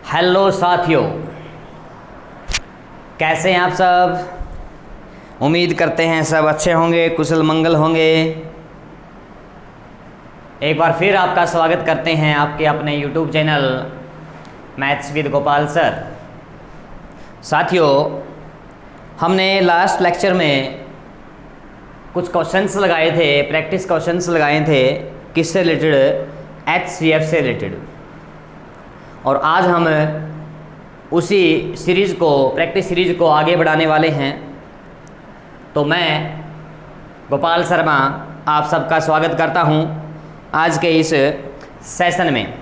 Hello साथियों, कैसे हैं आप सब। उम्मीद करते हैं सब अच्छे होंगे, कुशल मंगल होंगे। एक बार फिर आपका स्वागत करते हैं आपके अपने YouTube channel maths with Gopal sir. साथियों, हमने लास्ट लेक्चर में कुछ क्वेश्चंस लगाए थे, प्रैक्टिस क्वेश्चंस लगाए थे, किससे रिलेटेड, HCF से रिलेटेड। और आज हम उसी सीरीज़ को, प्रैक्टिस सीरीज़ को आगे बढ़ाने वाले हैं। तो मैं गोपाल शर्मा आप सबका स्वागत करता हूं आज के इस सेशन में।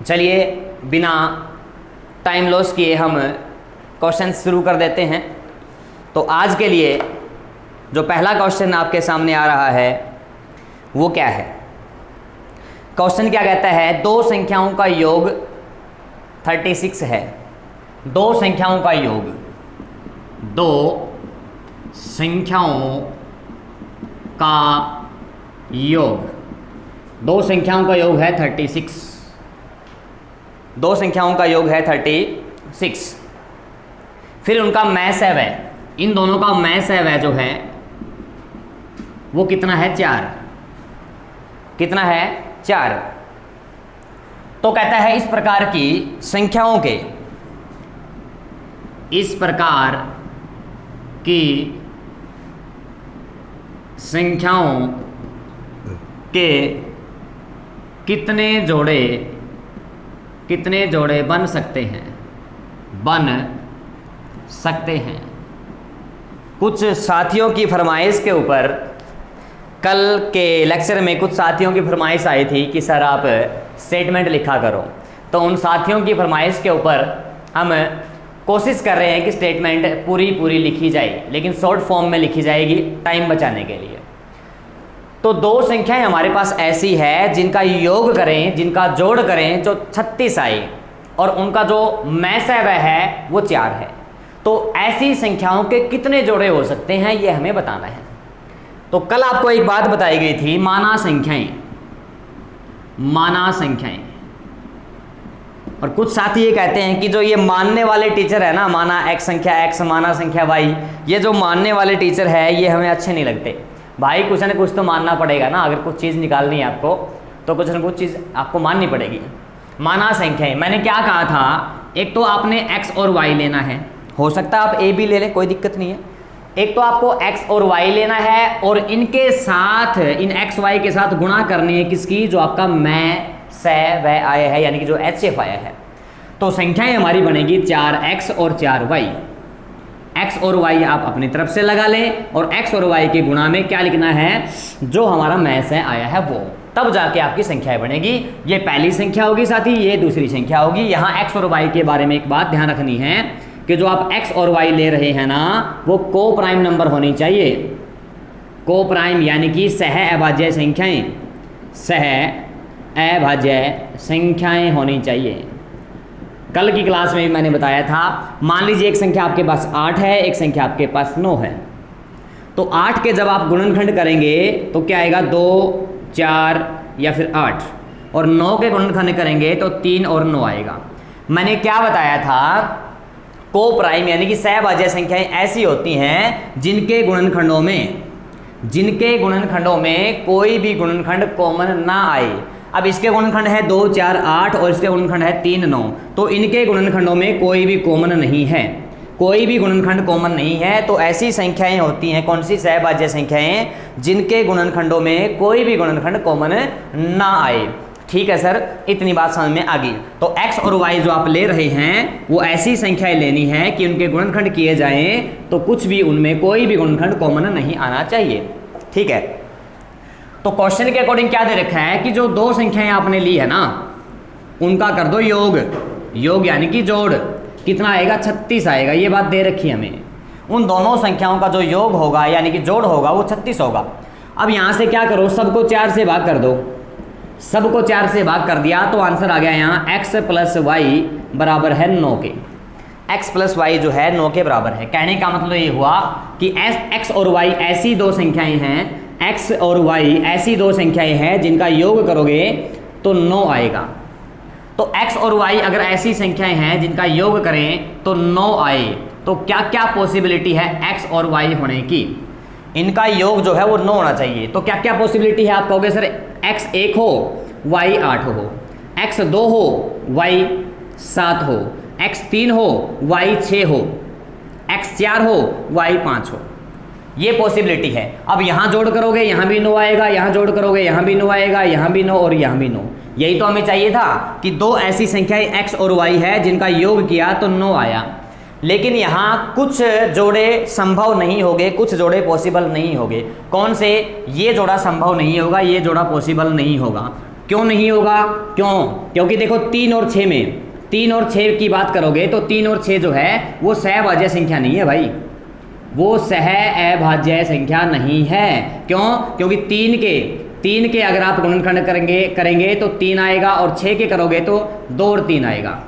चलिए बिना टाइम लॉस किए हम क्वेश्चन शुरू कर देते हैं। तो आज के लिए जो पहला क्वेश्चन आपके सामने आ रहा है वो क्या है। क्वेश्चन क्या कहता है, दो संख्याओं का योग 36 है। दो संख्याओं का योग, दो संख्याओं का योग, दो संख्याओं का योग है 36। दो संख्याओं का योग है 36। फिर उनका मैसव है, इन दोनों का मैसव है जो है वो कितना है, 4। कितना है, 4। तो कहता है इस प्रकार की संख्याओं के, इस प्रकार की संख्याओं के कितने जोड़े बन सकते हैं, बन सकते हैं। कुछ साथियों की फरमाइश के ऊपर कल के लेक्चर में कुछ साथियों की फरमाइश आई थी कि सर आप स्टेटमेंट लिखा करो। तो उन साथियों की फरमाइश के ऊपर हम कोशिश कर रहे हैं कि स्टेटमेंट पूरी लिखी जाए, लेकिन शॉर्ट फॉर्म में लिखी जाएगी टाइम बचाने के लिए। तो दो संख्याएं हमारे पास ऐसी है जिनका योग करें, जिनका जोड़ करें जो 36 आए, और उनका जो मैसव है वो 4 है। तो ऐसी संख्याओं के कितने जोड़े हो सकते हैं ये हमें बताना है। तो कल आपको एक बात बताई गई थी, माना संख्याएं, माना संख्याएं। और कुछ साथी ये कहते हैं कि जो ये मानने वाले टीचर है ना, माना x संख्या x, माना संख्या y, ये जो मानने वाले टीचर है ये हमें अच्छे नहीं लगते। भाई कुछ न कुछ तो मानना पड़ेगा ना, अगर कुछ चीज़ निकालनी है आपको तो कुछ न कुछ चीज़ आपको माननी पड़ेगी। माना संख्याएं, मैंने क्या कहा था, एक तो आपने x और y लेना है, हो सकता है आप a भी ले लें, कोई दिक्कत नहीं है। एक तो आपको x और y लेना है और इनके साथ, इन x y के साथ गुणा करनी है किसकी, जो आपका मैसव आया है, यानी कि जो HCF आया है। तो संख्याएं हमारी बनेगी 4x और 4y। x और y आप अपनी तरफ से लगा लें और x और y के गुणा में क्या लिखना है, जो हमारा मैसव आया है वो, तब जाके आपकी संख्याएं बनेगी। ये पहली संख्या होगी साथी, ये दूसरी संख्या होगी। यहाँ x और y के बारे में एक बात ध्यान रखनी है कि जो आप x और y ले रहे हैं ना, वो को प्राइम नंबर होनी चाहिए। को प्राइम यानी कि सह अभाज्य संख्याएं, सह अभाज्य संख्याएं होनी चाहिए। कल की क्लास में भी मैंने बताया था, मान लीजिए एक संख्या आपके पास 8 है, एक संख्या आपके पास 9 है। तो 8 के जब आप गुणनखंड करेंगे तो क्या आएगा, 2, 4 या फिर 8, और 9 के गुणनखंड करेंगे तो 3 और 9 आएगा। मैंने क्या बताया था, को प्राइम यानी कि सहभाज्य संख्याएं ऐसी होती हैं जिनके गुणनखंडों में कोई भी गुणनखंड कॉमन ना आए। अब इसके गुणनखंड है 2, 4, 8 और इसके गुणनखंड है 3, 9, तो इनके गुणनखंडों में कोई भी कॉमन नहीं है, कोई भी गुणनखंड कॉमन नहीं है। तो ऐसी संख्याएं होती हैं, कौन सी, सहभाज्य संख्याएं, जिनके गुणनखंडों में कोई भी गुणनखंड कॉमन ना आए। ठीक है सर, इतनी बात समझ में आ गई। तो x और y जो आप ले रहे हैं वो ऐसी संख्याएं लेनी है कि उनके गुणनखंड किए जाएं तो कुछ भी उनमें कोई भी गुणनखंड कॉमन नहीं आना चाहिए। ठीक है, तो क्वेश्चन के अकॉर्डिंग क्या दे रखा है कि जो दो संख्याएं आपने ली है ना, उनका कर दो योग, योग यानी कि जोड़। कितना आएगा, 36 आएगा, ये बात दे रखी है हमें। उन दोनों संख्याओं का जो योग होगा यानी कि जोड़ होगा वो 36 होगा। अब यहाँ से क्या करो, सबको 4 से भाग कर दो। सबको 4 से भाग कर दिया तो आंसर आ गया यहाँ x + y बराबर है 9 के। x + y जो है 9 के बराबर है। कहने का मतलब ये हुआ कि x और y ऐसी दो संख्याएं हैं, x और y ऐसी दो संख्याएं हैं जिनका योग करोगे तो 9 आएगा। तो x और y अगर ऐसी संख्याएं हैं जिनका योग करें तो 9 आए, तो क्या क्या पॉसिबिलिटी है x और y होने की? इनका योग जो है वो 9 होना चाहिए। तो क्या क्या पॉसिबिलिटी है? आप कहोगे सर x 1 हो, y 8 हो, x 2 हो, y 7 हो, x 3 हो, y 6 हो, x 4 हो, y 5 हो। ये पॉसिबिलिटी है। अब यहाँ जोड़ करोगे यहाँ भी 9 आएगा, यहाँ जोड़ करोगे यहाँ भी 9 आएगा, यहाँ भी 9 और यहाँ भी 9। यही तो हमें चाहिए था कि दो ऐसी संख्याएं x और y है जिनका योग किया तो 9 आया। लेकिन यहाँ कुछ जोड़े संभव नहीं होंगे, कुछ जोड़े पॉसिबल नहीं होंगे। कौन से? ये जोड़ा संभव नहीं होगा, ये जोड़ा पॉसिबल नहीं होगा। क्यों नहीं होगा? क्योंकि देखो 3 और 6 में, 3 और 6 की बात करोगे तो 3 और 6 जो है वो सहभाज्य संख्या नहीं है भाई, वो सह-अभाज्य संख्या नहीं है। क्यों? क्योंकि 3 के अगर आप गुणनखंड करेंगे तो 3 आएगा, और 6 के करोगे तो 2 और 3 आएगा।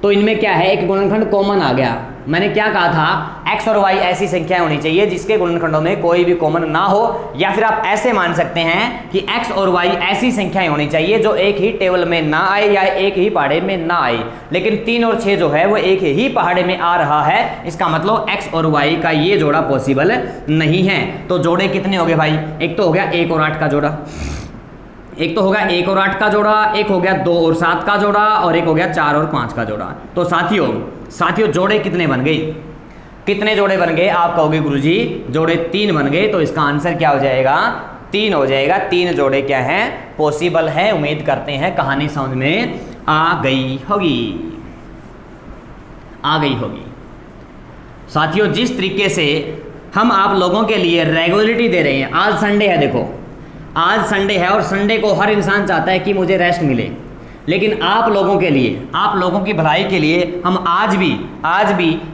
तो इनमें क्या है, एक गुणनखंड कॉमन आ गया। मैंने क्या कहा था, x और y ऐसी संख्याएं होनी चाहिए जिसके गुणनखंडों में कोई भी कॉमन ना हो, या फिर आप ऐसे मान सकते हैं कि x और y ऐसी संख्याएं होनी चाहिए जो एक ही टेबल में ना आए या एक ही पहाड़े में ना आए। लेकिन 3 और 6 जो है वो एक ही पहाड़े में आ रहा है, इसका मतलब x और y का ये जोड़ा पॉसिबल नहीं है। तो जोड़े कितने हो गए भाई? एक तो हो गया 1 और 8 का जोड़ा, एक तो होगा 1 और 8 का जोड़ा, एक हो गया 2 और 7 का जोड़ा, और एक हो गया 4 और 5 का जोड़ा। तो साथियों जोड़े कितने बन गए? कितने जोड़े बन गए? आप कहोगे गुरुजी जोड़े 3 बन गए, तो इसका आंसर क्या हो जाएगा? 3 हो जाएगा। 3 जोड़े क्या हैं? पॉसिबल है। उम्मीद करते हैं कहानी समझ में आ गई होगी। साथियों जिस तरीके से हम आप लोगों के लिए रेगुलरिटी दे रहे हैं, आज संडे है, देखो आज संडे है और संडे को हर इंसान चाहता है कि मुझे रेस्ट मिले, लेकिन आप लोगों के लिए, आप लोगों की भलाई के लिए हम आज भी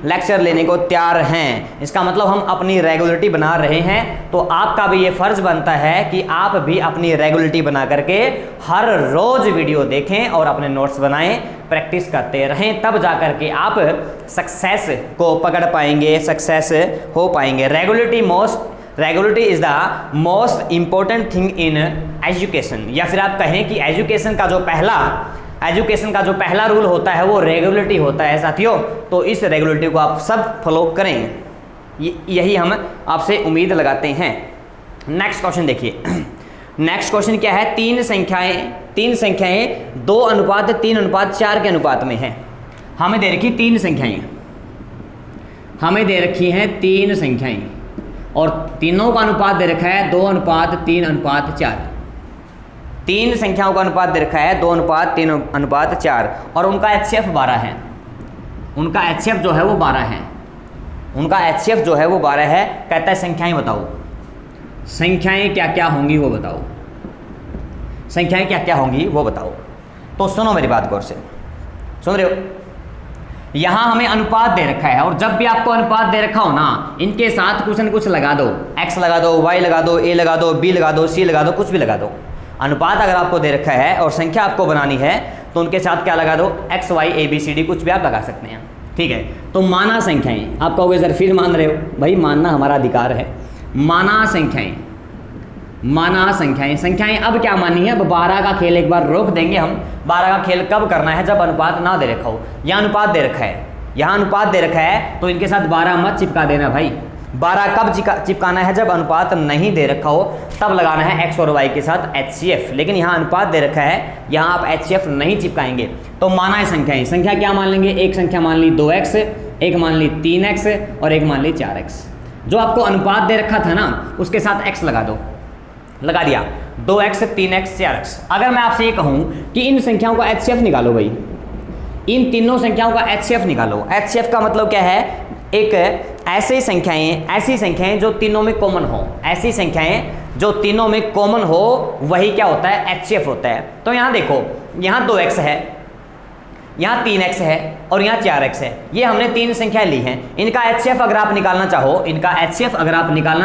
लेक्चर लेने को तैयार हैं। इसका मतलब हम अपनी रेगुलरिटी बना रहे हैं। तो आपका भी ये फर्ज बनता है कि आप भी अपनी रेगुलरिटी बना करके हर रोज वीडियो देखें और अपने नोट्स बनाएं, प्रैक्टिस करते रहें, तब जा करके आप सक्सेस को पकड़ पाएंगे, सक्सेस हो पाएंगे। Regularity is the most important thing in education, या फिर आप कहें कि एजुकेशन का जो पहला रूल होता है वो रेगुलरिटी होता है साथियों। तो इस रेगुलरिटी को आप सब फॉलो करें, यही हम आपसे उम्मीद लगाते हैं। नेक्स्ट क्वेश्चन देखिए। नेक्स्ट क्वेश्चन क्या है? तीन संख्याएं 2:3:4 के अनुपात में है। हमें दे रखी 3 संख्याएं, हमें दे रखी हैं 3 संख्याएं, और तीनों का अनुपात दे रखा है 2:3:4। 3 संख्याओं का अनुपात दे रखा है 2:3:4, और उनका HCF 12 है। उनका HCF जो है वो 12 है। उनका HCF जो है वो 12 है। कहता है संख्याएं बताओ, संख्याएं क्या क्या होंगी वो बताओ, संख्याएं क्या क्या होंगी वो बताओ। तो सुनो मेरी बात गौर से, सुन रहे हो? यहां हमें अनुपात दे रखा है, और जब भी आपको अनुपात दे रखा हो ना, इनके साथ कुछ न कुछ लगा दो। x लगा दो, y लगा दो, a लगा दो, b लगा दो, c लगा दो, कुछ भी लगा दो। अनुपात अगर आपको दे रखा है और संख्या आपको बनानी है तो उनके साथ क्या लगा दो? x, y, a, b, c, d कुछ भी आप लगा सकते हैं, ठीक है। तो माना संख्याएं, आप कहोगे सर फिर मान रहे हो? भाई मानना हमारा अधिकार है। माना संख्याएं अब क्या मानी है? अब 12 का खेल एक बार रोक देंगे हम। 12 का खेल कब करना है? जब अनुपात ना दे रखा हो। यहाँ अनुपात दे रखा है, यहाँ अनुपात दे रखा है, तो इनके साथ 12 मत चिपका देना भाई। 12 कब चिपकाना है? जब अनुपात नहीं दे रखा हो, तब लगाना है x और y के साथ HCF। लेकिन यहाँ अनुपात दे रखा है, यहाँ आप HCF नहीं चिपकाएंगे। तो माना है संख्या क्या मान लेंगे? एक संख्या मान ली 2x, एक मान ली 3x और एक मान ली 4x। जो आपको अनुपात दे रखा था ना, उसके साथ x लगा दो, लगा दिया। 2x, 3x, 4x। अगर मैं आपसे ये कहूं कि इन संख्याओं का HCF निकालो भाई, इन तीनों संख्याओं का HCF निकालो। HCF का मतलब क्या है? एक ऐसी संख्याएं जो तीनों में कॉमन हो, ऐसी संख्याएं जो तीनों में कॉमन हो, वही क्या होता है? HCF होता है। तो यहाँ देखो, यहाँ 2x है, यहाँ 3x है और यहाँ 4x है। ये हमने 3 संख्याएं ली हैं। इनका HCF अगर आप निकालना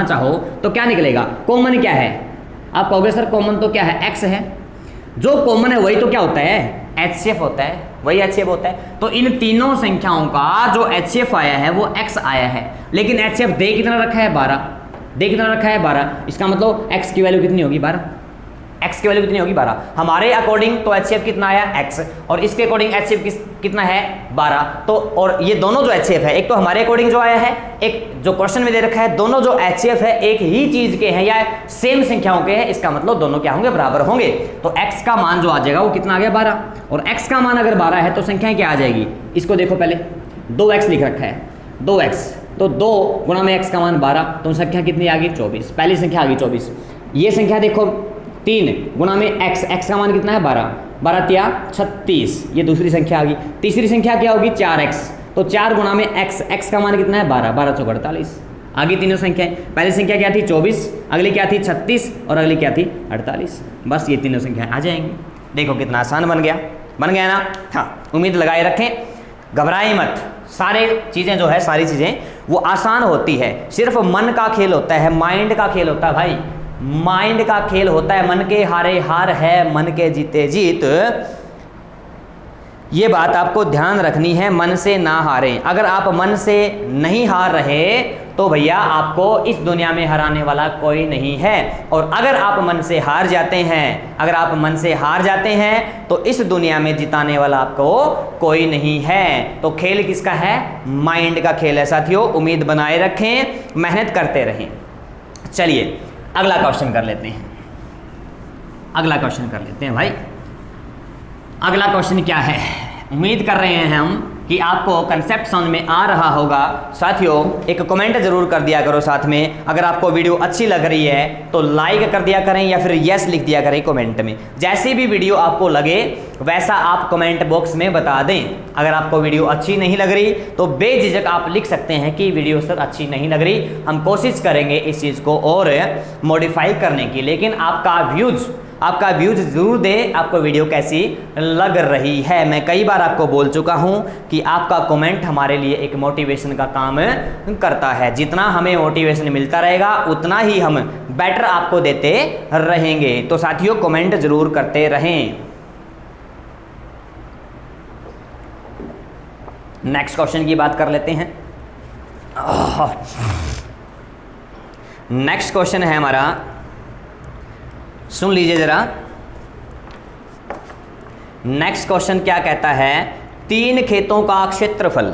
चाहो, तो क्या निकलेगा? कॉमन क्या है? आप कहोगे सर कॉमन तो क्या है? x है। जो कॉमन है वही तो क्या होता है? HCF होता है, वही HCF होता है। तो इन तीनों संख्याओं का जो HCF आया है वो x आया है। लेकिन HCF दे कितना रखा है? 12। दे कितना रखा है? 12। इसका मतलब x की वैल्यू कितनी होगी? 12। x की वैल्यू कितनी होगी 12। हमारे अकॉर्डिंग तो HCF कितना आया x, और इसके अकॉर्डिंग HCF कितना है 12। तो और ये दोनों जो HCF है, एक तो हमारे अकॉर्डिंग जो आया है, एक जो क्वेश्चन में दे रखा है, दोनों जो HCF है एक ही चीज के हैं या सेम संख्याओं के हैं, इसका मतलब दोनों क्या होंगे, बराबर होंगे। तो x का मान जो आ जाएगा वो कितना आ गया 12, और x का मान अगर 12 है तो संख्याएं क्या आ जाएगी, इसको देखो पहले 2x लिख रखा है, 2x, तो 2 गुणा में x का मान 12, तो संख्या कितनी आ गई 24, पहली संख्या आ गई 24। ये संख्या देखो 3 गुणा में x का मान कितना है 12, 12 तिया 36, ये दूसरी संख्या आ गई। तीसरी संख्या क्या होगी 4x, तो 4 गुणा में x का मान कितना है 12, 12 चौक 48। आगे तीनों संख्याएं, पहली संख्या क्या थी 24, अगली क्या थी 36, और अगली क्या थी 48। बस ये तीनों संख्याएं आ जाएंगी। देखो कितना आसान बन गया ना। हाँ, उम्मीद लगाए रखें, घबराएं मत, सारे चीज़ें जो है सारी चीज़ें वो आसान होती है, सिर्फ मन का खेल होता है, माइंड का खेल होता है भाई, माइंड का खेल होता है। मन के हारे हार है, मन के जीते जीत, ये बात आपको ध्यान रखनी है, मन से ना हारें। अगर आप मन से नहीं हार रहे तो भैया आपको इस दुनिया में हराने वाला कोई नहीं है, और अगर आप मन से हार जाते हैं, अगर आप मन से हार जाते हैं तो इस दुनिया में जिताने वाला आपको कोई नहीं है। तो खेल किसका है, माइंड का खेल है साथियों। उम्मीद बनाए रखें, मेहनत करते रहें। चलिए अगला क्वेश्चन कर लेते हैं, अगला क्वेश्चन कर लेते हैं भाई। अगला क्वेश्चन क्या है, उम्मीद कर रहे हैं हम कि आपको कंसेप्ट समझ में आ रहा होगा। साथियों एक कमेंट जरूर कर दिया करो साथ में, अगर आपको वीडियो अच्छी लग रही है तो लाइक कर दिया करें या फिर यस लिख दिया करें कमेंट में। जैसी भी वीडियो आपको लगे वैसा आप कमेंट बॉक्स में बता दें। अगर आपको वीडियो अच्छी नहीं लग रही तो बेझिझक आप लिख सकते हैं कि वीडियो सर अच्छी नहीं लग रही, हम कोशिश करेंगे इस चीज़ को और मॉडिफाई करने की, लेकिन आपका व्यूज ज़रूर दे, आपको वीडियो कैसी लग रही है। मैं कई बार आपको बोल चुका हूं कि आपका कमेंट हमारे लिए एक मोटिवेशन का काम करता है। जितना हमें मोटिवेशन मिलता रहेगा उतना ही हम बेटर आपको देते रहेंगे। तो साथियों कमेंट ज़रूर करते रहें। नेक्स्ट क्वेश्चन की बात कर लेते हैं। नेक्स्ट क्वेश्चन है हमारा, सुन लीजिए जरा। नेक्स्ट क्वेश्चन क्या कहता है, 3 खेतों का क्षेत्रफल,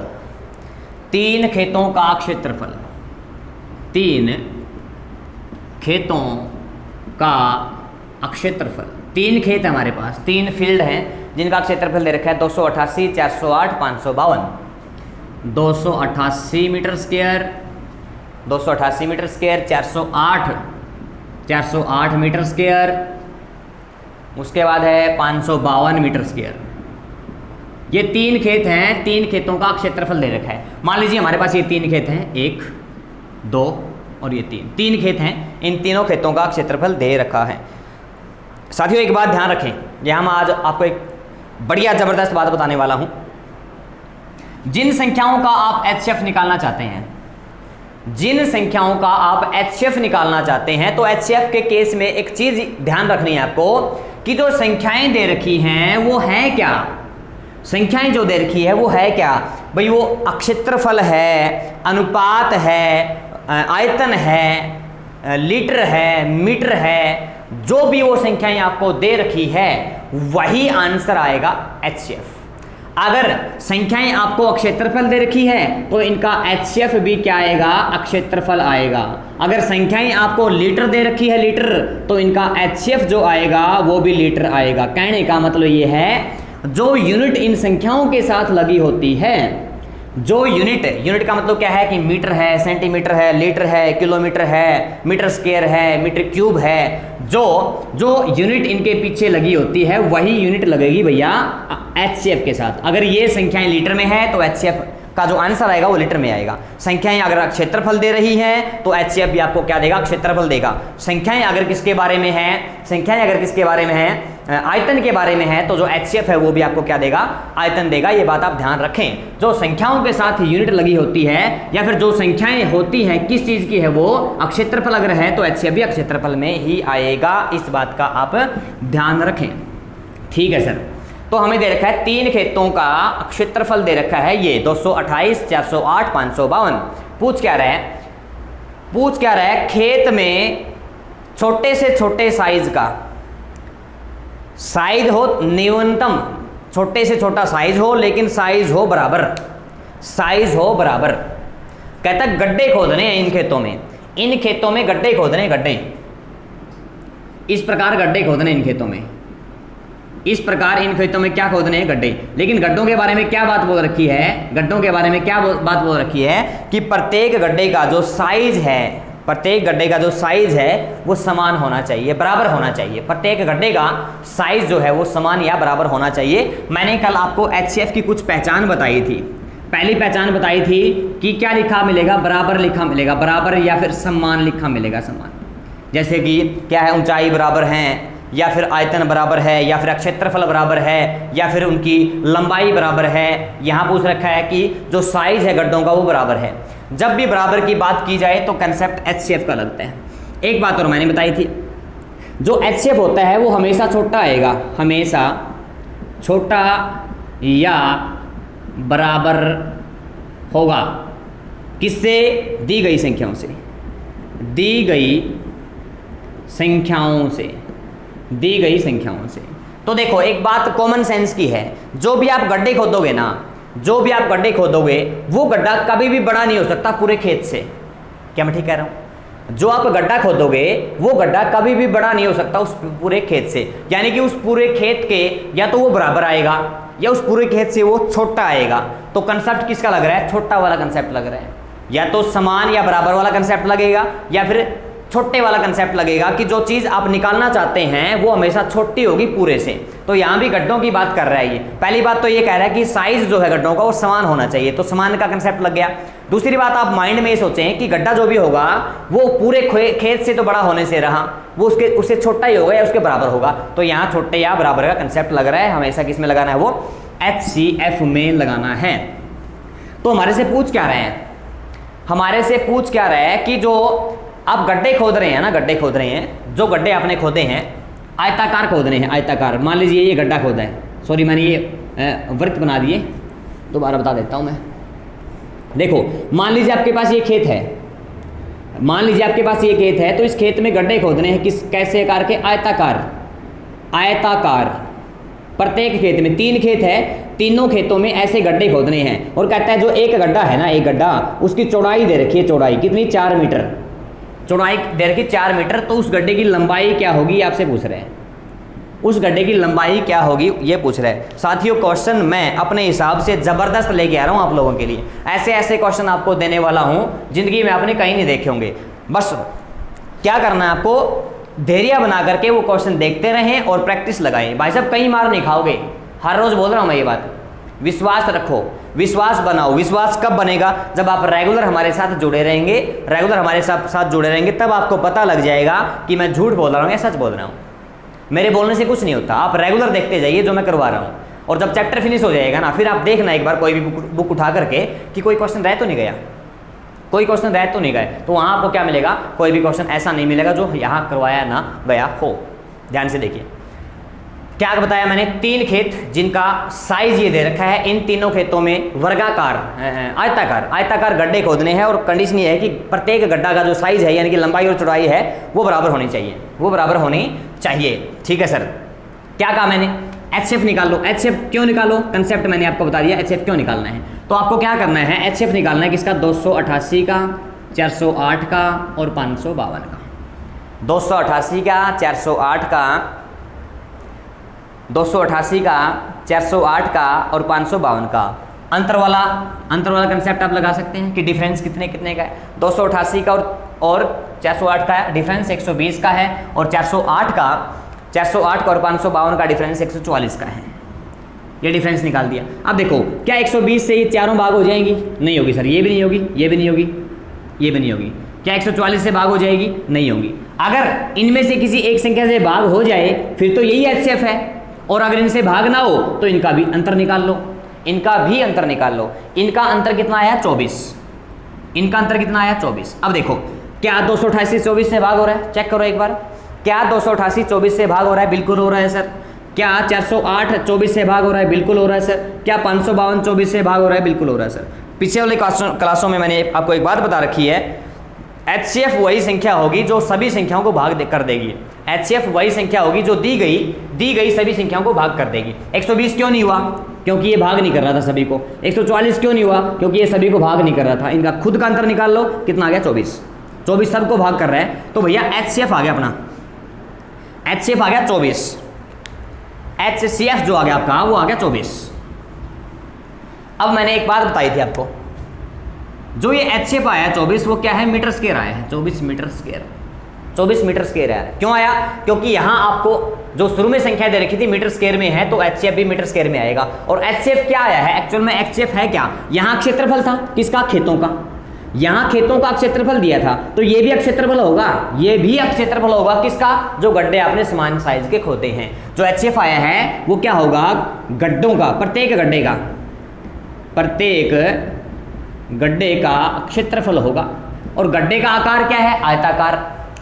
3 खेतों का क्षेत्रफल, 3 खेतों का क्षेत्रफल। 3 खेत है हमारे पास, 3 फील्ड हैं जिनका क्षेत्रफल दे रखा है 288, 408, 552। 288 metre square, 288 metre square, 408 metre square, उसके बाद है 552 मीटर स्क्वायर। ये 3 खेत हैं, 3 खेतों का क्षेत्रफल दे रखा है। मान लीजिए हमारे पास ये 3 खेत हैं, 1, 2 और ये 3 खेत हैं। इन तीनों खेतों का क्षेत्रफल दे रखा है। साथियों एक बात ध्यान रखें, यह मैं आज आपको एक बढ़िया ज़बरदस्त बात बताने वाला हूं। जिन संख्याओं का आप HCF निकालना चाहते हैं, जिन संख्याओं का आप HCF निकालना चाहते हैं, तो HCF के केस में एक चीज ध्यान रखनी है आपको कि जो संख्याएं दे रखी हैं वो है क्या, संख्याएं जो दे रखी है वो है क्या भाई। वो क्षेत्रफल है, अनुपात है, आयतन है, लीटर है, मीटर है, जो भी वो संख्याएं आपको दे रखी है वही आंसर आएगा HCF। अगर संख्याएं आपको क्षेत्रफल दे रखी है तो इनका HCF भी क्या आएगा, क्षेत्रफल आएगा। अगर संख्याएं आपको लीटर दे रखी है, लीटर, तो इनका HCF जो आएगा वो भी लीटर आएगा। कहने का मतलब ये है जो यूनिट इन संख्याओं के साथ लगी होती है, जो यूनिट का मतलब क्या है कि मीटर है, सेंटीमीटर है, लीटर है, किलोमीटर है, मीटर स्क्वायर है, मीटर क्यूब है, जो यूनिट इनके पीछे लगी होती है वही यूनिट लगेगी भैया HCF के साथ। अगर ये संख्याएं लीटर में है तो HCF का जो आंसर आएगा वो लीटर में आएगा। संख्याएं अगर क्षेत्रफल दे रही हैं तो HCF भी आपको क्या देगा, क्षेत्रफल देगा। संख्याएं अगर किसके बारे में है, संख्याएं अगर किसके बारे में है, आयतन के बारे में है, तो जो HCF है वो भी आपको क्या देगा, आयतन देगा। ये बात आप ध्यान रखें। जो संख्याओं के साथ यूनिट लगी होती है या फिर जो संख्याएं होती हैं किस चीज की है, वो क्षेत्रफल अगर है तो HCF भी क्षेत्रफल में ही आएगा। इस बात का आप ध्यान रखें, ठीक है सर। तो हमें दे रखा है 3 खेतों का क्षेत्रफल दे रखा है ये 228, 408, 552। पूछ क्या रहा है, खेत में छोटे से छोटे साइज का, साइज हो न्यूनतम, छोटे से छोटा साइज हो लेकिन साइज हो बराबर, साइज हो बराबर। कहता है गड्ढे खोदने हैं इन खेतों में, इन खेतों में गड्ढे खोदने, गड्ढे इस प्रकार गड्ढे खोदने इन खेतों में, इस प्रकार इन खेतों में क्या खोदने हैं, गड्ढे। लेकिन गड्ढों के बारे में क्या बात बोल रखी है, गड्ढों के बारे में क्या बात बोल रखी है कि प्रत्येक गड्ढे का जो साइज है, प्रत्येक गड्ढे का जो साइज है वो समान होना चाहिए, बराबर होना चाहिए। प्रत्येक गड्ढे का साइज जो है वो समान या बराबर होना चाहिए। मैंने कल आपको HCF की कुछ पहचान बताई थी। पहली पहचान बताई थी कि क्या लिखा मिलेगा, बराबर लिखा मिलेगा, बराबर या फिर समान लिखा मिलेगा, समान। जैसे कि क्या है, ऊंचाई बराबर है, या फिर आयतन बराबर है, या फिर क्षेत्रफल बराबर है, या फिर उनकी लंबाई बराबर है। यहाँ पूछ रखा है कि जो साइज है गड्ढों का वो बराबर है। जब भी बराबर की बात की जाए तो कंसेप्ट HCF का लगता है। एक बात और मैंने बताई थी, जो HCF होता है वो हमेशा छोटा आएगा, हमेशा छोटा या बराबर होगा। किससे? दी गई संख्याओं से, दी गई संख्याओं से, दी गई संख्याओं से। तो देखो एक बात कॉमन सेंस की है, जो भी आप गड्ढे खोदोगे ना, जो भी आप गड्ढे खोदोगे वो गड्ढा कभी भी बड़ा नहीं हो सकता पूरे खेत से। क्या मैं ठीक कह रहा हूं? जो आप गड्ढा खोदोगे वो गड्ढा कभी भी बड़ा नहीं हो सकता उस पूरे खेत से। यानी कि उस पूरे खेत के या तो वो बराबर आएगा या उस पूरे खेत से वो छोटा आएगा। तो कंसेप्ट किसका लग रहा है? छोटा वाला कंसेप्ट लग रहा है। या तो समान या बराबर वाला कंसेप्ट लगेगा, या फिर छोटे वाला कंसेप्ट लगेगा कि जो चीज़ आप निकालना चाहते हैं वो हमेशा छोटी होगी पूरे से। तो यहाँ भी गड्ढों की बात कर रहा है ये। पहली बात तो ये कह रहा है कि साइज जो है गड्ढों का वो समान होना चाहिए, तो समान का कंसेप्ट लग गया। दूसरी बात आप माइंड में ये सोचें कि गड्ढा जो भी होगा वो पूरे खेत से तो बड़ा होने से रहा, वो उससे छोटा ही होगा या उसके बराबर होगा। तो यहाँ छोटे या बराबर का कंसेप्ट लग रहा है, हमेशा किस में लगाना है? वो HCF में लगाना है। तो हमारे से पूछ क्या रहे हैं? हमारे से पूछ क्या रहा है कि जो आप गड्ढे खोद रहे हैं ना, गड्ढे खोद रहे हैं, जो गड्ढे आपने खोदे हैं आयताकार खोदने हैं, आयताकार। मान लीजिए ये गड्ढा खोदा है, सॉरी मैंने ये वृत्त बना दिए, दोबारा बता देता हूँ मैं। देखो मान लीजिए आपके पास ये खेत है, मान लीजिए आपके पास ये खेत है, तो इस खेत में गड्ढे खोदने हैं किस कैसे आकार के? आयताकार, आयताकार। प्रत्येक खेत में 3 खेत है, तीनों खेतों में ऐसे गड्ढे खोदने हैं। और कहता है जो एक गड्ढा है ना, एक गड्ढा, उसकी चौड़ाई दे रखी है, चौड़ाई कितनी? 4 मीटर, चौड़ाई दे रखी 4 मीटर। तो उस गड्ढे की लंबाई क्या होगी आपसे पूछ रहे हैं, उस गड्ढे की लंबाई क्या होगी ये पूछ रहे हैं। साथियों क्वेश्चन मैं अपने हिसाब से ज़बरदस्त लेके आ रहा हूँ आप लोगों के लिए। ऐसे ऐसे क्वेश्चन आपको देने वाला हूँ जिंदगी में आपने कहीं नहीं देखे होंगे। बस क्या करना है आपको, धैर्य बना करके वो क्वेश्चन देखते रहें और प्रैक्टिस लगाएं। भाई साहब कहीं मार नहीं खाओगे, हर रोज़ बोल रहा हूँ मैं ये बात। विश्वास रखो, विश्वास बनाओ। विश्वास कब बनेगा? जब आप रेगुलर हमारे साथ जुड़े रहेंगे, रेगुलर हमारे साथ जुड़े रहेंगे, तब आपको पता लग जाएगा कि मैं झूठ बोल रहा हूँ या सच बोल रहा हूँ। मेरे बोलने से कुछ नहीं होता, आप रेगुलर देखते जाइए जो मैं करवा रहा हूँ। और जब चैप्टर फिनिश हो जाएगा ना, फिर आप देखना एक बार कोई भी बुक उठा करके कि कोई क्वेश्चन रह तो नहीं गया, कोई क्वेश्चन रह तो नहीं गए। तो वहाँ आपको क्या मिलेगा? कोई भी क्वेश्चन ऐसा नहीं मिलेगा जो यहाँ करवाया ना गया हो। ध्यान से देखिए क्या बताया मैंने, 3 खेत जिनका साइज ये दे रखा है, इन तीनों खेतों में वर्गाकार आयताकार गड्ढे खोदने हैं। और कंडीशन ये है कि प्रत्येक गड्ढा का जो साइज है यानी कि लंबाई और चौड़ाई है वो बराबर होनी चाहिए, वो बराबर होनी चाहिए। ठीक है सर, क्या कहा मैंने? HCF निकाल लो। HCF क्यों निकालो? कंसेप्ट मैंने आपको बता दिया HCF क्यों निकालना है। तो आपको क्या करना है? HCF निकालना है किसका? 288 का, 408 का और 552 का। 288 का, 408 का, 288 का, 408 का और 552 का। अंतर वाला कंसेप्ट आप लगा सकते हैं कि डिफरेंस कितने कितने का है। 288 का और 408 का डिफरेंस 120 का है, और 408 का और 552 का डिफरेंस 144 का है। ये डिफरेंस निकाल दिया। अब देखो क्या 120 से ये चारों भाग हो जाएंगी? नहीं होगी सर, ये भी नहीं होगी, ये भी नहीं होगी, ये भी नहीं होगी। क्या 144 से भाग हो जाएगी? नहीं होगी। अगर इनमें से किसी एक संख्या से भाग हो जाए फिर तो यही HCF है, और अगर इनसे भाग ना हो तो इनका भी अंतर निकाल लो, इनका भी अंतर निकाल लो। इनका अंतर कितना आया? 24। इनका अंतर कितना आया? 24। अब देखो क्या 288 24 से भाग हो रहा है? चेक करो एक बार। क्या 288 24 से भाग हो रहा है? बिल्कुल हो रहा है सर। क्या 408 24 से भाग हो रहा है? बिल्कुल हो रहा है सर। क्या 552 24 से भाग हो रहा है? बिल्कुल हो रहा है सर। पीछे वाले क्लासों में मैंने आपको एक बात बता रखी है, HCF वही संख्या होगी जो सभी संख्याओं को भाग कर देगी। HCF वही संख्या होगी जो दी गई सभी संख्याओं को भाग कर देगी। 120 क्यों नहीं हुआ? क्योंकि ये भाग नहीं कर रहा था सभी को। 144 क्यों नहीं हुआ? क्योंकि ये सभी को भाग नहीं कर रहा था। इनका खुद का अंतर निकाल लो, कितना आ गया? 24 सबको भाग कर रहा है। तो भैया HCF आ गया अपना, HCF आ गया 24, HCF जो आ गया आपका वो आ गया 24। अब मैंने एक बात बताई थी आपको, जो ये HCF आया 24 वो क्या है? मीटर स्क्वायर आया है। 24 मीटर स्क्वायर, 24 मीटर स्क्वायर आया। क्यों आया? क्योंकि यहाँ आपको जो शुरू में संख्या दे रखी थी मीटर स्क्वायर में है, तो HCF भी मीटर स्क्वायर में आएगा। और HCF क्या आया है एक्चुअल में? HCF है क्या? यहाँ क्षेत्रफल था किसका? खेतों का। यहाँ खेतों का क्षेत्रफल दिया था, तो ये भी क्षेत्रफल होगा, ये भी क्षेत्रफल होगा किसका? जो गड्ढे आपने समान साइज के खोदे हैं। जो HCF आया है वो क्या होगा? गड्ढों का, प्रत्येक गड्ढे का, प्रत्येक गड्ढे का क्षेत्रफल होगा। और गड्ढे का आकार क्या है?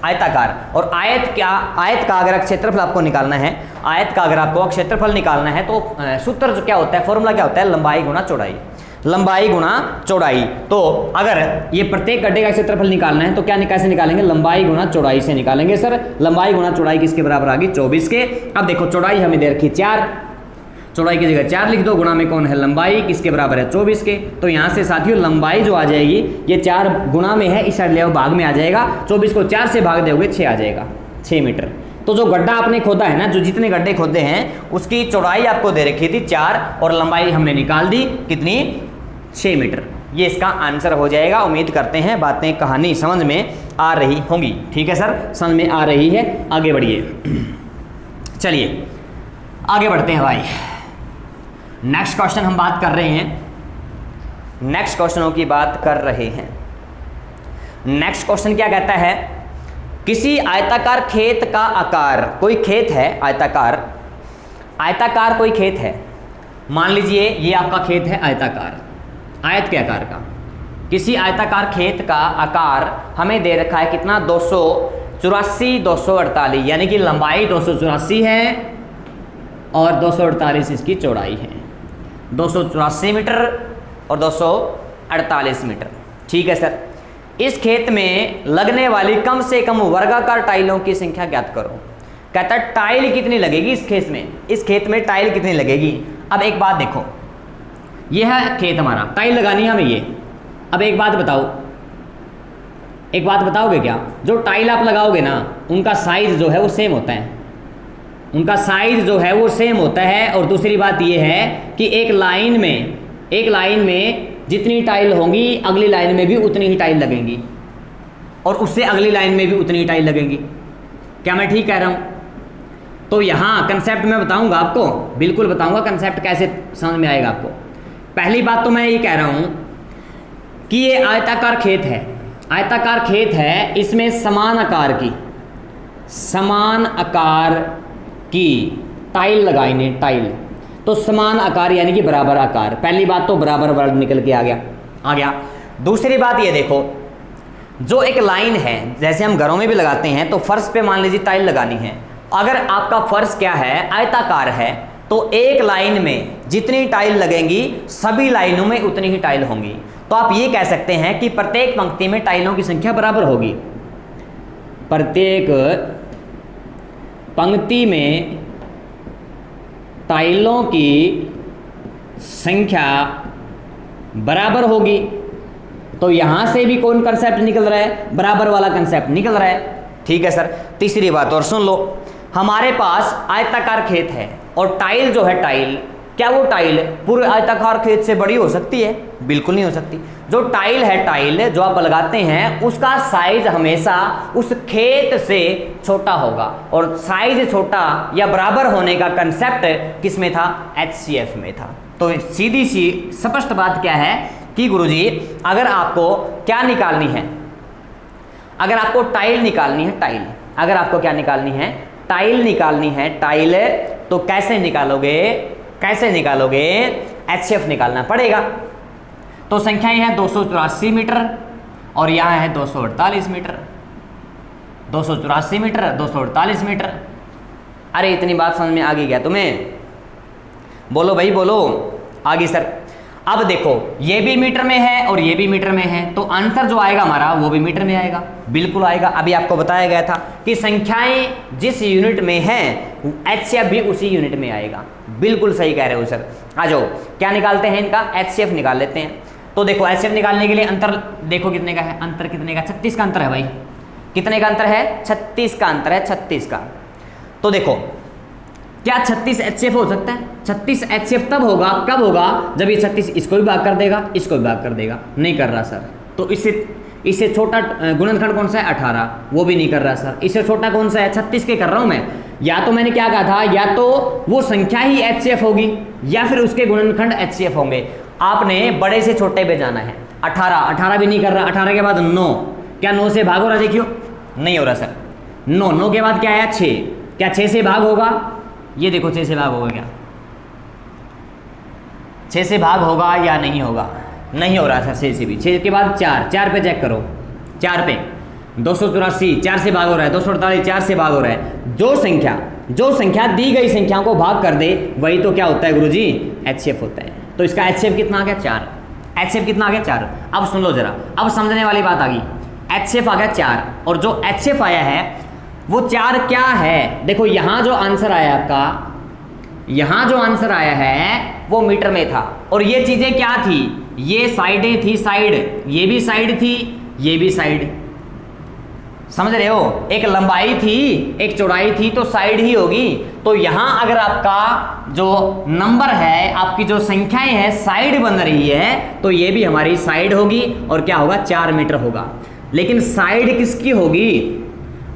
आयताकार। और आयत का अगर क्षेत्रफल आपको निकालना है, आयत का अगर आपको क्षेत्रफल निकालना है तो सूत्र जो क्या होता है, फॉर्मूला क्या होता है? लंबाई गुणा चौड़ाई, लंबाई गुणा चौड़ाई। तो अगर ये प्रत्येक गड्ढे का क्षेत्रफल निकालना है तो क्या कैसे निकालेंगे? लंबाई गुणा चौड़ाई से निकालेंगे। सर लंबाई गुणा चौड़ाई किसके बराबर आ गई? 24 के। अब देखो चौड़ाई हमें दे रखी 4, चौड़ाई की जगह 4 लिख दो, गुणा में कौन है? लंबाई, किसके बराबर है? 24 के। तो यहाँ से साथियों लंबाई जो आ जाएगी ये 4 गुणा में है, इस साइड ले आओ भाग में आ जाएगा। 24 को 4 से भाग दोगे 6 आ जाएगा, 6 मीटर। तो जो गड्ढा आपने खोदा है ना, जो जितने गड्ढे खोदे हैं उसकी चौड़ाई आपको दे रखी थी 4 और लंबाई हमने निकाल दी कितनी? 6 मीटर। ये इसका आंसर हो जाएगा। उम्मीद करते हैं बातें कहानी समझ में आ रही होंगी। ठीक है सर, समझ में आ रही है। आगे बढ़िए, चलिए आगे बढ़ते हैं भाई। नेक्स्ट क्वेश्चन हम बात कर रहे हैं, नेक्स्ट क्वेश्चनों की बात कर रहे हैं। नेक्स्ट क्वेश्चन क्या कहता है? किसी आयताकार खेत का आकार, कोई खेत है आयताकार, आयताकार कोई खेत है, मान लीजिए ये आपका खेत है आयताकार, आयत के आकार का। किसी आयताकार खेत का आकार हमें दे रखा है कितना? 284, 248, यानी कि लंबाई 284 है और 248 इसकी चौड़ाई है। 284 मीटर और 248 मीटर। ठीक है सर, इस खेत में लगने वाली कम से कम वर्गाकार टाइलों की संख्या ज्ञात करो। कहता है टाइल कितनी लगेगी इस खेत में, इस खेत में टाइल कितनी लगेगी। अब एक बात देखो, यह है खेत हमारा, टाइल लगानी है हमें ये। अब एक बात बताओ, एक बात बताओगे क्या? जो टाइल आप लगाओगे ना उनका साइज जो है वो सेम होता है, उनका साइज जो है वो सेम होता है। और दूसरी बात ये है कि एक लाइन में जितनी टाइल होंगी अगली लाइन में भी उतनी ही टाइल लगेंगी और उससे अगली लाइन में भी उतनी ही टाइल लगेंगी। क्या मैं ठीक कह रहा हूँ? तो यहाँ कंसेप्ट मैं बताऊँगा आपको, बिल्कुल बताऊँगा कंसेप्ट कैसे समझ में आएगा आपको। पहली बात तो मैं ये कह रहा हूँ कि ये आयताकार खेत है, आयताकार खेत है, इसमें समान आकार की टाइल लगाई ने, टाइल। तो समान आकार यानी कि बराबर आकार। पहली बात तो बराबर वर्ग निकल के आ गया। दूसरी बात ये देखो, जो एक लाइन है, जैसे हम घरों में भी लगाते हैं तो फर्श पे मान लीजिए टाइल लगानी है। अगर आपका फर्श क्या है? आयताकार है, तो एक लाइन में जितनी टाइल लगेंगी सभी लाइनों में उतनी ही टाइल होंगी। तो आप ये कह सकते हैं कि प्रत्येक पंक्ति में टाइलों की संख्या बराबर होगी। प्रत्येक पंक्ति में टाइलों की संख्या बराबर होगी। तो यहां से भी कौन कंसेप्ट निकल रहा है? बराबर वाला कंसेप्ट निकल रहा है। ठीक है सर, तीसरी बात और सुन लो, हमारे पास आयताकार खेत है और टाइल जो है, टाइल क्या वो टाइल पूरे आयताकार खेत से बड़ी हो सकती है? बिल्कुल नहीं हो सकती। जो टाइल है, टाइल जो आप लगाते हैं उसका साइज हमेशा उस खेत से छोटा होगा। और साइज छोटा या बराबर होने का कंसेप्ट किस में था? HCF में था। तो सीधी सी स्पष्ट बात क्या है कि गुरुजी अगर आपको क्या निकालनी है, अगर आपको टाइल निकालनी है, टाइल, अगर आपको क्या निकालनी है? टाइल निकालनी है, टाइल, तो कैसे निकालोगे? कैसे निकालोगे? HCF निकालना पड़ेगा। तो संख्या है 284 मीटर और यहाँ है 248 मीटर। 284 metre, 248 metre. अरे इतनी बात समझ में आ गई क्या तुम्हें? बोलो भाई बोलो। आगे सर, अब देखो ये भी मीटर में है और ये भी मीटर में है, तो आंसर जो आएगा हमारा वो भी मीटर में आएगा, बिल्कुल आएगा। अभी आपको बताया गया था कि संख्याएं जिस यूनिट में हैं एचसीएफ भी उसी यूनिट में आएगा। बिल्कुल सही कह रहे हो सर। आ जाओ क्या निकालते हैं इनका, एचसीएफ निकाल लेते हैं। तो देखो एचसीएफ निकालने के लिए अंतर देखो कितने का है, अंतर कितने का, 36 का अंतर है भाई। कितने का अंतर है, 36 का अंतर है, 36 का। तो देखो क्या 36 एचसीएफ हो सकता है? 36 एचसीएफ तब होगा, कब होगा, जब ये 36 इसको भी भाग कर देगा, इसको भी भाग कर देगा। नहीं कर रहा सर। तो इससे छोटा गुणनखंड कौन सा है, 18, वो भी नहीं कर रहा सर। इससे छोटा कौन सा है, 36 के कर रहा हूं मैं। या तो मैंने क्या कहा था, या तो वो संख्या ही एचसीएफ होगी या फिर उसके गुणनखंड एचसीएफ होंगे। आपने बड़े से छोटे पे जाना है। 18 भी नहीं कर रहा, 18 के बाद 9, क्या 9 से भाग हो रहा, देखियो नहीं हो रहा सर। 9 के बाद क्या आया, 6, क्या 6 से भाग होगा, ये देखो 6 से भाग होगा क्या, 6 से भाग होगा या नहीं होगा, नहीं हो रहा सर 6 से भी। 6 के बाद 4 पे चेक करो, 4 पे 284, 4 से भाग हो रहा है, 248 4 से भाग हो रहा है। जो संख्या दी गई संख्याओं को भाग कर दे वही तो क्या होता है गुरुजी, एचसीएफ होता है। तो इसका एचसीएफ कितना आ गया, 4। एचसीएफ कितना आ गया, 4। अब सुन लो जरा, अब समझने वाली बात आ गई। एचसीएफ आ गया 4 और जो एचसीएफ आया है वो 4 क्या है, देखो यहां जो आंसर आया आपका, यहां जो आंसर आया है वो मीटर में था। और ये चीजें क्या थी, ये साइडें थी, साइड, ये भी साइड थी, ये भी साइड, समझ रहे हो। एक लंबाई थी एक चौड़ाई थी, तो साइड ही होगी। तो यहां अगर आपका जो नंबर है, आपकी जो संख्याएं हैं साइड बन रही है, तो ये भी हमारी साइड होगी और क्या होगा, 4 मीटर होगा। लेकिन साइड किसकी होगी,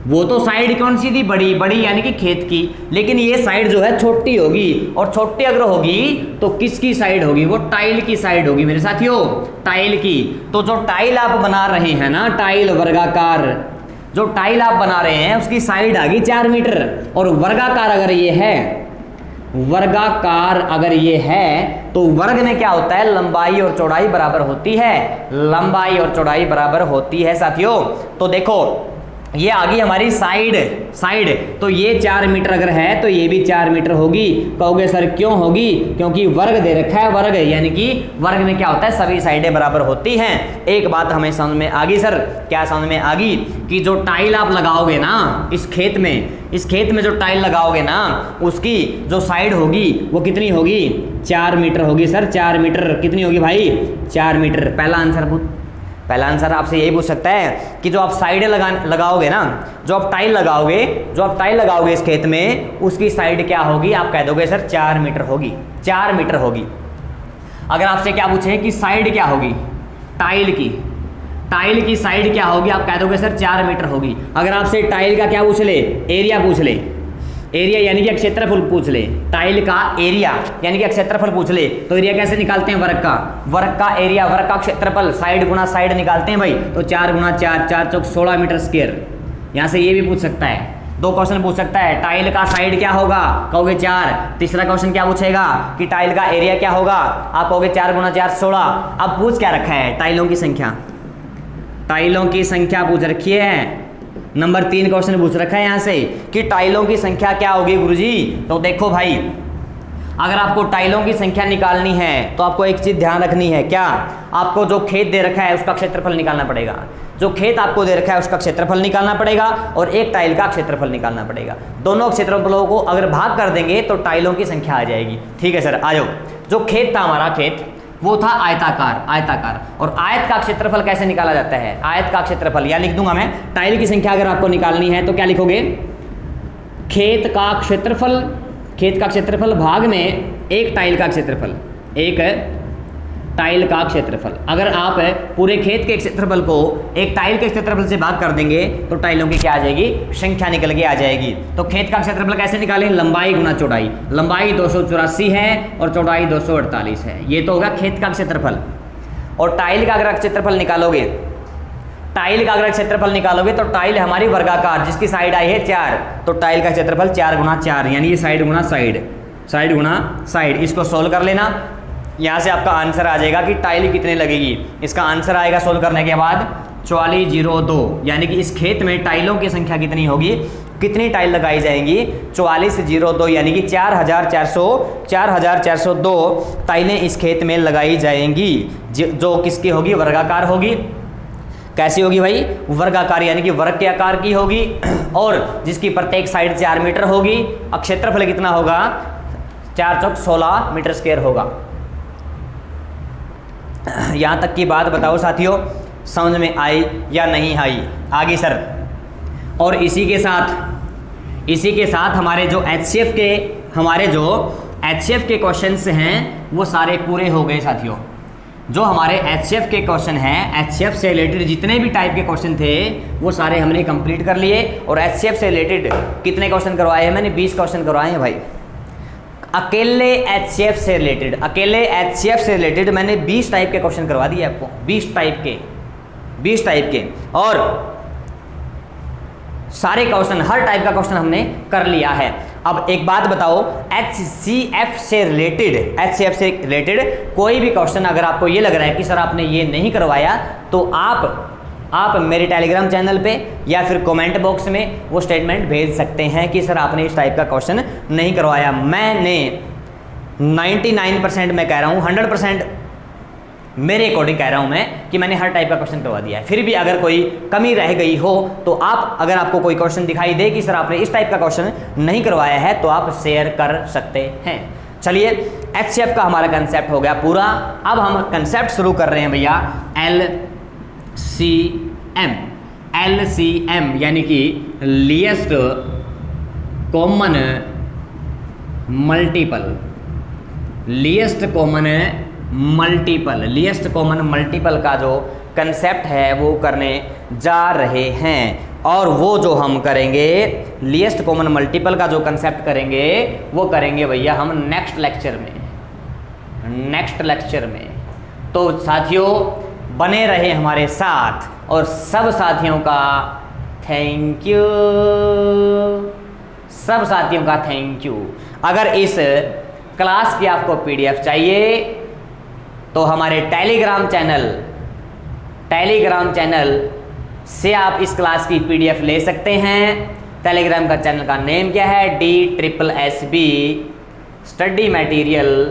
वो तो साइड कौन सी थी, बड़ी यानी कि खेत की। लेकिन ये साइड जो है छोटी होगी, और छोटी अगर होगी तो किसकी साइड होगी, वो टाइल की साइड होगी मेरे साथियों, टाइल की। तो जो टाइल आप बना रहे हैं ना, टाइल वर्गाकार, जो टाइल आप बना रहे हैं उसकी साइड आ गई 4 मीटर। और वर्गाकार अगर ये है, वर्गाकार अगर ये है तो वर्ग में क्या होता है, लंबाई और चौड़ाई बराबर होती है, लंबाई और चौड़ाई बराबर होती है साथियों। तो देखो ये आ गई हमारी साइड, तो ये 4 मीटर अगर है तो ये भी 4 मीटर होगी। कहोगे सर क्यों होगी, क्योंकि वर्ग दे रखा है, वर्ग यानी कि वर्ग में क्या होता है, सभी साइडें बराबर होती हैं। एक बात हमें समझ में आ गई सर, क्या समझ में आ गई, कि जो टाइल आप लगाओगे ना इस खेत में जो टाइल लगाओगे ना, उसकी जो साइड होगी वो कितनी होगी, 4 मीटर होगी सर। 4 मीटर कितनी होगी भाई, 4 मीटर। पहला आंसर आपसे यही पूछ सकता है कि जो आप साइडें लगाओगे ना, जो आप टाइल लगाओगे इस खेत में, उसकी साइड क्या होगी, आप कह दोगे सर 4 मीटर होगी, 4 मीटर होगी। अगर आपसे क्या पूछे कि साइड क्या होगी, टाइल की साइड क्या होगी, आप कह दोगे सर 4 मीटर होगी। अगर आपसे टाइल का क्या पूछ ले, एरिया पूछ ले, एरिया यानी कि क्षेत्रफल पूछ ले, टाइल का एरिया यानी कि क्षेत्रफल पूछ ले, तो एरिया कैसे निकालते हैं, वर्ग का एरिया, वर्ग का क्षेत्रफल, साइड गुना साइड निकालते हैं भाई। तो 4 गुना 4, 4 चौक 16 मीटर स्क्वायर। यहाँ से ये भी पूछ सकता है, 2 क्वेश्चन पूछ सकता है, टाइल का साइड क्या होगा, कहोगे 4। तीसरा क्वेश्चन क्या पूछेगा कि टाइल का एरिया क्या होगा, आप कहोगे 4 गुना 4 16। अब पूछ क्या रखा है, टाइलों की संख्या पूछ रखी है। नंबर 3 क्वेश्चन पूछ रखा है यहाँ से कि टाइलों की संख्या क्या होगी गुरुजी। तो देखो भाई, अगर आपको टाइलों की संख्या निकालनी है तो आपको एक चीज ध्यान रखनी है, क्या, आपको जो खेत दे रखा है उसका क्षेत्रफल निकालना पड़ेगा, जो खेत आपको दे रखा है उसका क्षेत्रफल निकालना पड़ेगा और एक टाइल का क्षेत्रफल निकालना पड़ेगा। दोनों क्षेत्रफलों को अगर भाग कर देंगे तो टाइलों की संख्या आ जाएगी। ठीक है सर, आ जाओ। जो खेत था हमारा, खेत वो था आयताकार। और आयत का क्षेत्रफल कैसे निकाला जाता है, आयत का क्षेत्रफल या लिख दूंगा मैं, टाइल की संख्या अगर आपको निकालनी है तो क्या लिखोगे, खेत का क्षेत्रफल भाग में एक टाइल का क्षेत्रफल। अगर आप पूरे खेत के क्षेत्रफल को एक टाइल के क्षेत्रफल से भाग कर देंगे तो टाइलों की क्या आ जाएगी, संख्या निकल के आ जाएगी। तो खेत का क्षेत्रफल कैसे निकालें, लंबाई गुना चौड़ाई, लंबाई 284 है और चौड़ाई 248 है, ये तो होगा खेत का क्षेत्रफल। और टाइल का अगर क्षेत्रफल निकालोगे, तो टाइल हमारी वर्गाकार जिसकी साइड आई है 4, तो टाइल का क्षेत्रफल 4 गुना 4 यानी ये साइड गुना साइड। इसको सोल्व कर लेना, यहाँ से आपका आंसर आ जाएगा कि टाइल कितने लगेगी। इसका आंसर आएगा सोल्व करने के बाद 4402, यानी कि इस खेत में टाइलों की संख्या कितनी होगी, कितनी टाइल लगाई जाएंगी? 4402 यानी कि 4402 टाइलें इस खेत में लगाई जाएंगी, जो किसकी होगी? वर्गाकार होगी। कैसी होगी भाई? वर्गाकार, यानी कि वर्ग के आकार की होगी, और जिसकी प्रत्येक साइड 4 मीटर होगी। अब क्षेत्रफल कितना होगा? 4 चौक 16 मीटर स्क्वायर होगा। यहां तक की बात बताओ साथियों, समझ में आई या नहीं आई? आगे सर। और इसी के साथ हमारे जो HCF के क्वेश्चंस हैं वो सारे पूरे हो गए साथियों। जो हमारे HCF के क्वेश्चन हैं, HCF से रिलेटेड जितने भी टाइप के क्वेश्चन थे वो सारे हमने कंप्लीट कर लिए। और HCF से रिलेटेड कितने क्वेश्चन करवाए हैं? मैंने 20 क्वेश्चन करवाए हैं भाई। अकेले HCF से रिलेटेड मैंने 20 टाइप के क्वेश्चन करवा दिए आपको, 20 टाइप के। और सारे क्वेश्चन, हर टाइप का क्वेश्चन हमने कर लिया है। अब एक बात बताओ, HCF से रिलेटेड कोई भी क्वेश्चन अगर आपको ये लग रहा है कि सर आपने ये नहीं करवाया, तो आप मेरे टेलीग्राम चैनल पे या फिर कमेंट बॉक्स में वो स्टेटमेंट भेज सकते हैं कि सर आपने इस टाइप का क्वेश्चन नहीं करवाया। मैंने 99% मैं कह रहा हूँ, 100% मेरे अकॉर्डिंग कह रहा हूं मैं कि मैंने हर टाइप का क्वेश्चन करवा दिया है। फिर भी अगर कोई कमी रह गई हो तो अगर आपको कोई क्वेश्चन दिखाई दे कि सर आपने इस टाइप का क्वेश्चन नहीं करवाया है, तो आप शेयर कर सकते हैं। चलिए, HCF का हमारा कंसेप्ट हो गया पूरा। अब हम कंसेप्ट शुरू कर रहे हैं भैया, LCM यानी कि लीस्ट कॉमन मल्टीपल का जो कंसेप्ट है वो करने जा रहे हैं। और वो जो हम करेंगे, लीस्ट कॉमन मल्टीपल का जो कंसेप्ट करेंगे वो करेंगे भैया हम नेक्स्ट लेक्चर में। तो साथियों बने रहे हमारे साथ, और सब साथियों का थैंक यू। अगर इस क्लास की आपको PDF चाहिए तो हमारे टेलीग्राम चैनल से आप इस क्लास की PDF ले सकते हैं। टेलीग्राम का चैनल का नेम क्या है? DSSB स्टडी मटेरियल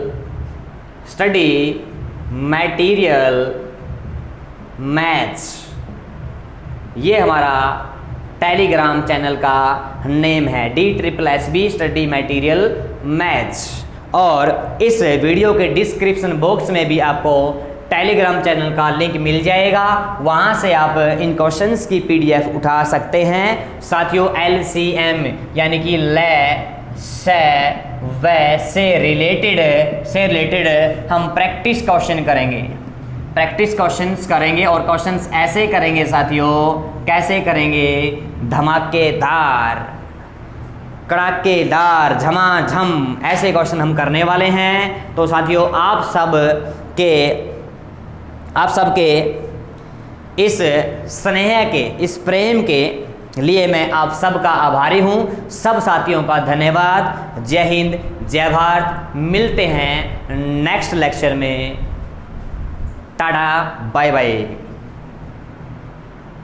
मैथ्स, ये हमारा टेलीग्राम चैनल का नेम है, DSSB स्टडी मटेरियल मैथ्स। और इस वीडियो के डिस्क्रिप्शन बॉक्स में भी आपको टेलीग्राम चैनल का लिंक मिल जाएगा, वहाँ से आप इन क्वेश्चंस की PDF उठा सकते हैं। साथियों LCM यानी कि से रिलेटेड हम प्रैक्टिस क्वेश्चन करेंगे। और क्वेश्चंस ऐसे करेंगे साथियों, कैसे करेंगे? धमाकेदार, कड़ाकेदार, झमाझम ऐसे क्वेश्चन हम करने वाले हैं। तो साथियों आप सबके इस स्नेह के, इस प्रेम के लिए मैं आप सबका आभारी हूँ। सब साथियों का धन्यवाद। जय हिंद, जय भारत। मिलते हैं नेक्स्ट लेक्चर में। Tata, bye bye.